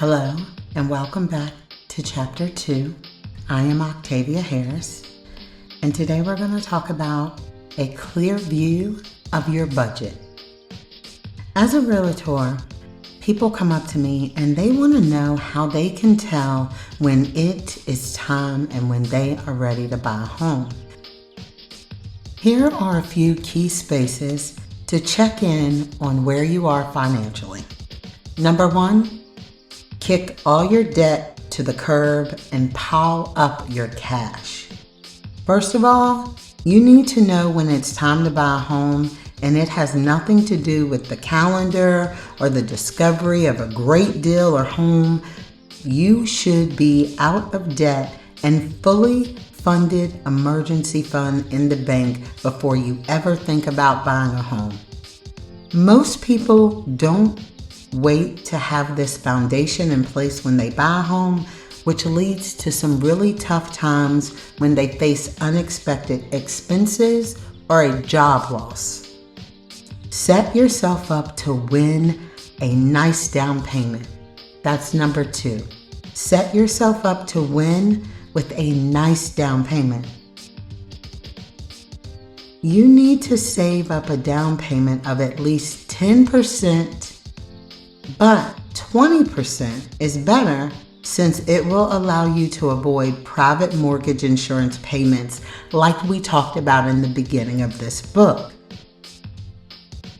Hello, and welcome back to Chapter 2. I am Octavia Harris, and today we're going to talk about a clear view of your budget. As a realtor, people come up to me and they want to know how they can tell when it is time and when they are ready to buy a home. Here are a few key spaces to check in on where you are financially. Number 1, kick all your debt to the curb and pile up your cash. First of all, you need to know when it's time to buy a home, and it has nothing to do with the calendar or the discovery of a great deal or home. You should be out of debt and fully funded emergency fund in the bank before you ever think about buying a home. Most people don't wait to have this foundation in place when they buy a home, which leads to some really tough times when they face unexpected expenses or a job loss. Set yourself up to win a nice down payment. That's number 2. Set yourself up to win with a nice down payment. You need to save up a down payment of at least 10%, but 20% is better since it will allow you to avoid private mortgage insurance payments like we talked about in the beginning of this book.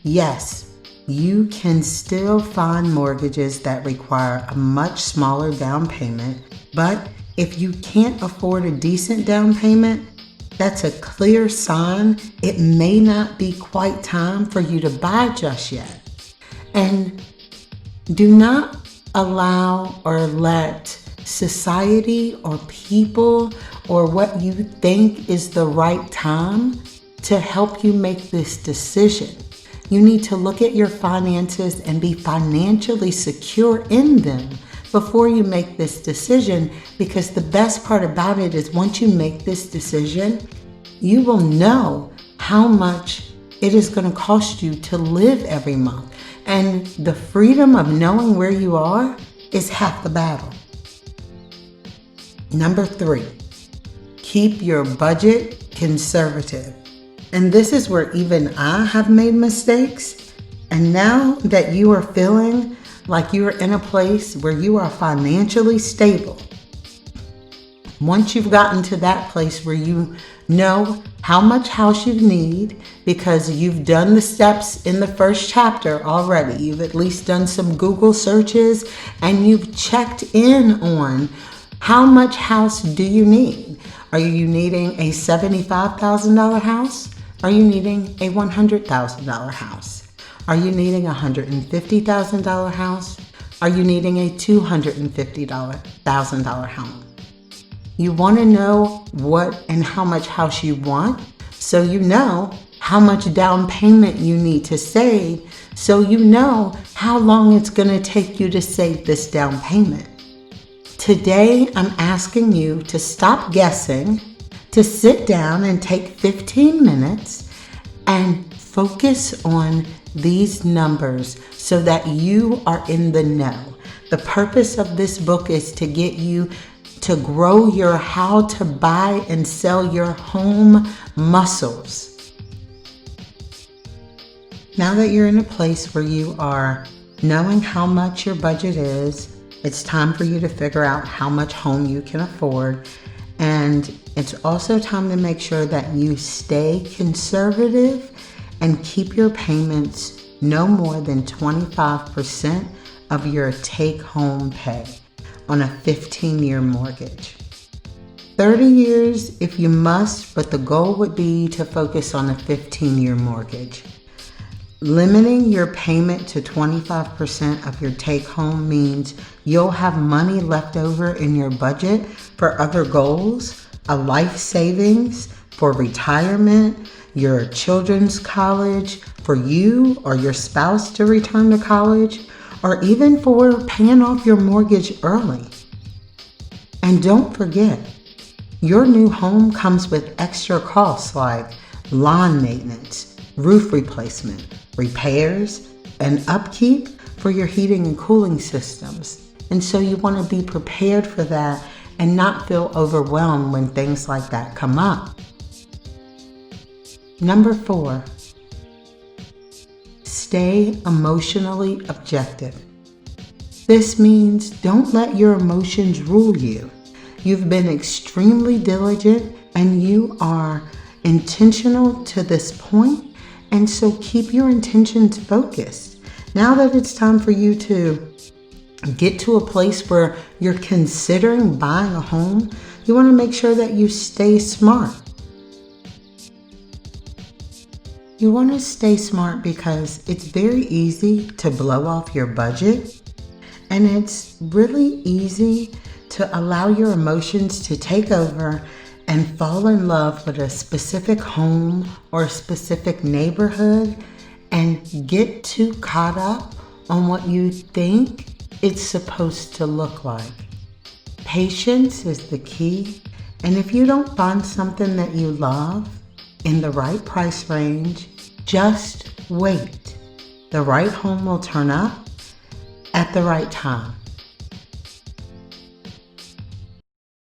Yes, you can still find mortgages that require a much smaller down payment, but if you can't afford a decent down payment, that's a clear sign it may not be quite time for you to buy just yet. And do not allow or let society or people or what you think is the right time to help you make this decision. You need to look at your finances and be financially secure in them before you make this decision, because the best part about it is once you make this decision, you will know how much it is going to cost you to live every month. And the freedom of knowing where you are is half the battle. Number 3, keep your budget conservative. And this is where even I have made mistakes. And now that you are feeling like you are in a place where you are financially stable, once you've gotten to that place where you know how much house you need because you've done the steps in the first chapter already, you've at least done some Google searches and you've checked in on how much house do you need. Are you needing a $75,000 house? Are you needing a $100,000 house? Are you needing a $150,000 house? Are you needing a $250,000 home? You want to know what and how much house you want, so you know how much down payment you need to save, so you know how long it's going to take you to save this down payment. Today, I'm asking you to stop guessing, to sit down and take 15 minutes and focus on these numbers so that you are in the know. The purpose of this book is to get you to grow your how to buy and sell your home muscles. Now that you're in a place where you are knowing how much your budget is, it's time for you to figure out how much home you can afford. And it's also time to make sure that you stay conservative and keep your payments no more than 25% of your take-home pay on a 15-year mortgage. 30 years if you must, but the goal would be to focus on a 15-year mortgage. Limiting your payment to 25% of your take-home means you'll have money left over in your budget for other goals, a life savings, for retirement, your children's college, for you or your spouse to return to college, or even for paying off your mortgage early. And don't forget, your new home comes with extra costs like lawn maintenance, roof replacement, repairs, and upkeep for your heating and cooling systems. And so you want to be prepared for that and not feel overwhelmed when things like that come up. Number 4, stay emotionally objective. This means don't let your emotions rule you. You've been extremely diligent and you are intentional to this point, and so keep your intentions focused. Now that it's time for you to get to a place where you're considering buying a home, you want to make sure that you stay smart. You want to stay smart because it's very easy to blow off your budget, and it's really easy to allow your emotions to take over and fall in love with a specific home or a specific neighborhood and get too caught up on what you think it's supposed to look like. Patience is the key, and if you don't find something that you love in the right price range, just wait. The right home will turn up at the right time.